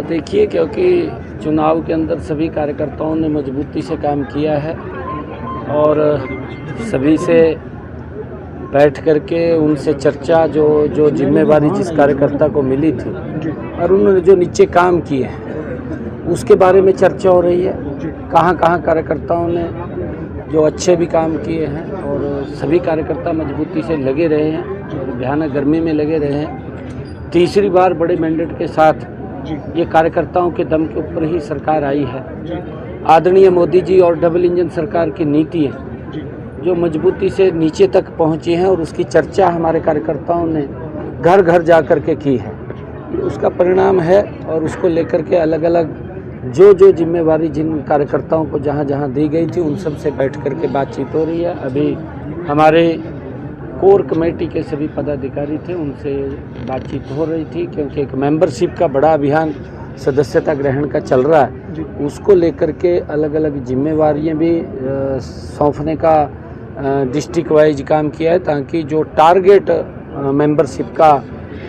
देखिए, क्योंकि चुनाव के अंदर सभी कार्यकर्ताओं ने मजबूती से काम किया है और सभी से बैठ करके उनसे चर्चा जो जिम्मेवारी जिस कार्यकर्ता को मिली थी और उन्होंने जो नीचे काम किए हैं उसके बारे में चर्चा हो रही है। कहाँ कहाँ कार्यकर्ताओं ने जो अच्छे भी काम किए हैं और सभी कार्यकर्ता मजबूती से लगे रहे हैं और भयानक गर्मी में लगे रहे हैं। तीसरी बार बड़े मैंडेट के साथ ये कार्यकर्ताओं के दम के ऊपर ही सरकार आई है। आदरणीय मोदी जी और डबल इंजन सरकार की नीति है जो मजबूती से नीचे तक पहुंची है और उसकी चर्चा हमारे कार्यकर्ताओं ने घर घर जा कर के की है। उसका परिणाम है और उसको लेकर के अलग अलग जो जिम्मेवारी जिन कार्यकर्ताओं को जहां जहां दी गई थी उन सब से बैठ कर के बातचीत हो रही है। अभी हमारे कोर कमेटी के सभी पदाधिकारी थे, उनसे बातचीत हो रही थी क्योंकि एक मेंबरशिप का बड़ा अभियान सदस्यता ग्रहण का चल रहा है। उसको लेकर के अलग अलग जिम्मेवारियां भी सौंपने का डिस्ट्रिक्ट वाइज काम किया है ताकि जो टारगेट मेंबरशिप का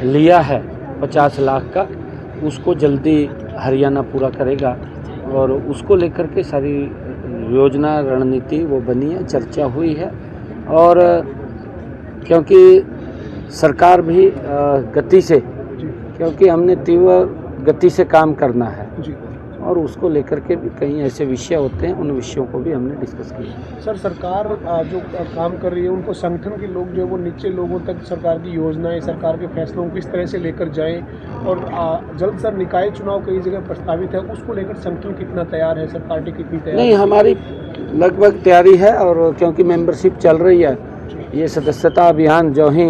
लिया है 50 लाख का उसको जल्दी हरियाणा पूरा करेगा और उसको लेकर के सारी योजना रणनीति वो बनी है, चर्चा हुई है। और क्योंकि सरकार भी गति से, क्योंकि हमने तीव्र गति से काम करना है और उसको लेकर के भी कई ऐसे विषय होते हैं, उन विषयों को भी हमने डिस्कस किया। सर, सरकार जो काम कर रही है उनको संगठन के लोग जो है वो नीचे लोगों तक सरकार की योजनाएं, सरकार के फैसलों को किस तरह से लेकर जाएं और जल्द सर निकाय चुनाव कई जगह प्रस्तावित है, उसको लेकर संगठन कितना तैयार है, सर पार्टी कितनी तैयार नहीं, हमारी लगभग तैयारी है और क्योंकि मेंबरशिप चल रही है, ये सदस्यता अभियान जो ही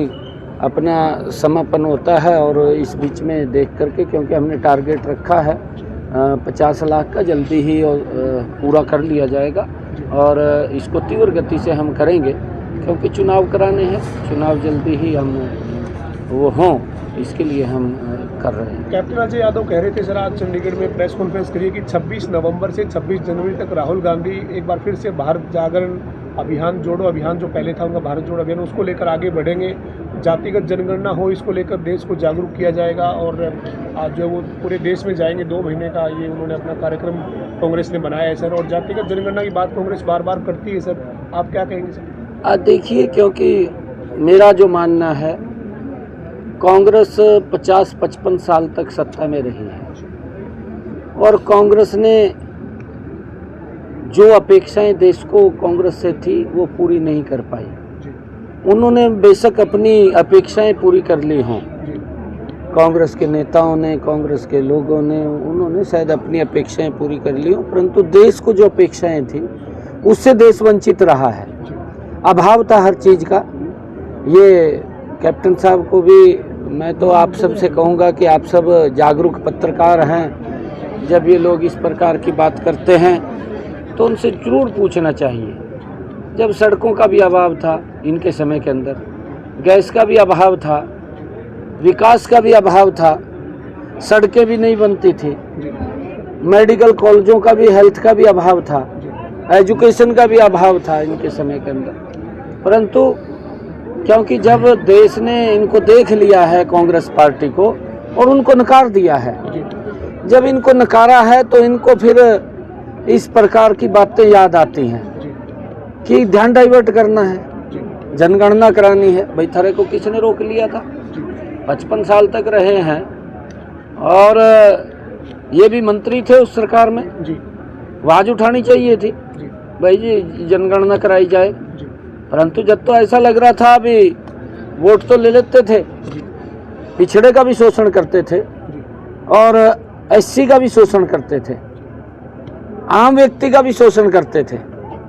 अपना समापन होता है और इस बीच में देख करके, क्योंकि हमने टारगेट रखा है 50 लाख का, जल्दी ही पूरा कर लिया जाएगा और इसको तीव्र गति से हम करेंगे क्योंकि चुनाव कराने हैं, चुनाव जल्दी ही हम वो हों, इसके लिए हम कर रहे हैं। कैप्टन अजय यादव कह रहे थे सर आज चंडीगढ़ में प्रेस कॉन्फ्रेंस करिए कि 26 नवंबर से 26 जनवरी तक राहुल गांधी एक बार फिर से भारत जागरण अभियान, जोड़ो अभियान जो पहले था उनका भारत जोड़ो अभियान, उसको लेकर आगे बढ़ेंगे। जातिगत जनगणना हो, इसको लेकर देश को जागरूक किया जाएगा और आज जो वो पूरे देश में जाएंगे। 2 महीने का ये उन्होंने अपना कार्यक्रम कांग्रेस ने बनाया है सर, और जातिगत जनगणना की बात कांग्रेस बार बार करती है सर, आप क्या कहेंगे सर? देखिए, क्योंकि मेरा जो मानना है, कांग्रेस 50-55 साल तक सत्ता में रही है और कांग्रेस ने जो अपेक्षाएं देश को कांग्रेस से थी वो पूरी नहीं कर पाई। उन्होंने बेशक अपनी अपेक्षाएं पूरी कर ली हों, कांग्रेस के नेताओं ने, कांग्रेस के लोगों ने, उन्होंने शायद अपनी अपेक्षाएं पूरी कर ली हों, परंतु देश को जो अपेक्षाएं थी उससे देश वंचित रहा है। अभाव था हर चीज़ का। ये कैप्टन साहब को भी मैं तो आप सब से कहूँगा कि आप सब जागरूक पत्रकार हैं, जब ये लोग इस प्रकार की बात करते हैं तो उनसे जरूर पूछना चाहिए। जब सड़कों का भी अभाव था इनके समय के अंदर, गैस का भी अभाव था, विकास का भी अभाव था, सड़कें भी नहीं बनती थी, मेडिकल कॉलेजों का भी, हेल्थ का भी अभाव था, एजुकेशन का भी अभाव था इनके समय के अंदर। परंतु क्योंकि जब देश ने इनको देख लिया है, कांग्रेस पार्टी को, और उनको नकार दिया है, जब इनको नकारा है तो इनको फिर इस प्रकार की बातें याद आती हैं कि ध्यान डाइवर्ट करना है, जनगणना करानी है। भाई थारे को किसने रोक लिया था? 55 साल तक रहे हैं और ये भी मंत्री थे उस सरकार में, आवाज उठानी चाहिए थी भाई जी जनगणना कराई जाए। परंतु जब तो ऐसा लग रहा था अभी वोट तो ले लेते थे, पिछड़े का भी शोषण करते थे और एससी का भी शोषण करते थे, आम व्यक्ति का भी शोषण करते थे,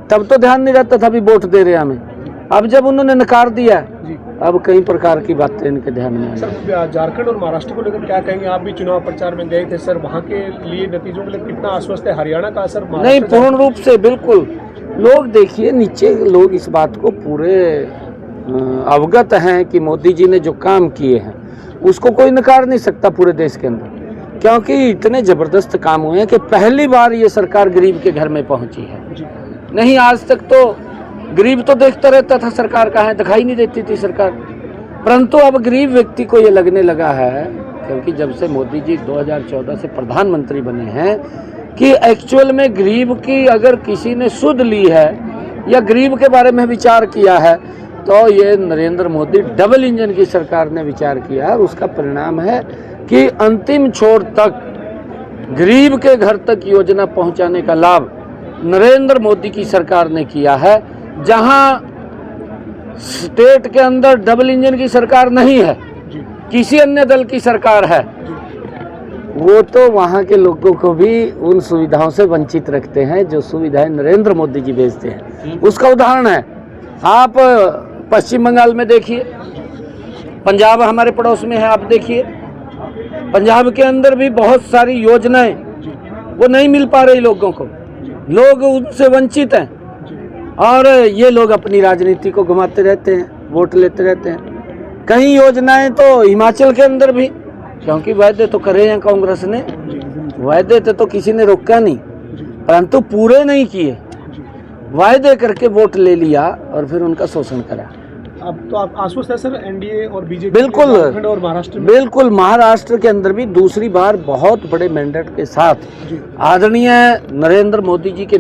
तब तो ध्यान नहीं रहता था भी वोट दे रहे हमें। अब जब उन्होंने नकार दिया, अब कई प्रकार की बातें इनके ध्यान में आई। सर, झारखंड और महाराष्ट्र को लेकर क्या कहेंगे? आप भी चुनाव प्रचार में गए थे सर, वहाँ के लिए नतीजों के लिए कितना आश्वस्त है? हरियाणा का असर? नहीं, पूर्ण रूप से बिल्कुल। लोग देखिए, नीचे लोग इस बात को पूरे अवगत हैं कि मोदी जी ने जो काम किए हैं उसको कोई नकार नहीं सकता पूरे देश के अंदर, क्योंकि इतने ज़बरदस्त काम हुए हैं कि पहली बार ये सरकार गरीब के घर में पहुंची है। नहीं, आज तक तो गरीब तो देखता रहता था सरकार कहाँ है, दिखाई नहीं देती थी सरकार, परंतु अब गरीब व्यक्ति को ये लगने लगा है क्योंकि जब से मोदी जी 2014 से प्रधानमंत्री बने हैं कि एक्चुअल में गरीब की अगर किसी ने सुध ली है या गरीब के बारे में विचार किया है तो ये नरेंद्र मोदी डबल इंजन की सरकार ने विचार किया है। उसका परिणाम है कि अंतिम छोर तक गरीब के घर तक योजना पहुंचाने का लाभ नरेंद्र मोदी की सरकार ने किया है। जहां स्टेट के अंदर डबल इंजन की सरकार नहीं है, किसी अन्य दल की सरकार है, वो तो वहाँ के लोगों को भी उन सुविधाओं से वंचित रखते हैं जो सुविधाएं नरेंद्र मोदी जी भेजते हैं। उसका उदाहरण है, आप पश्चिम बंगाल में देखिए, पंजाब हमारे पड़ोस में है, आप देखिए पंजाब के अंदर भी बहुत सारी योजनाएं वो नहीं मिल पा रही लोगों को, लोग उनसे वंचित हैं और ये लोग अपनी राजनीति को घुमाते रहते हैं, वोट लेते रहते हैं। कई योजनाएं तो हिमाचल के अंदर भी, क्योंकि वायदे तो करे हैं कांग्रेस ने, वायदे तो किसी ने रोका नहीं, परंतु पूरे नहीं किए, वायदे करके वोट ले लिया और फिर उनका शोषण करा। अब तो आप आश्वस्त है सर एनडीए और बीजेपी बिल्कुल, और महाराष्ट्र में? बिल्कुल, महाराष्ट्र के अंदर भी दूसरी बार बहुत बड़े मैंडेट के साथ आदरणीय नरेंद्र मोदी जी के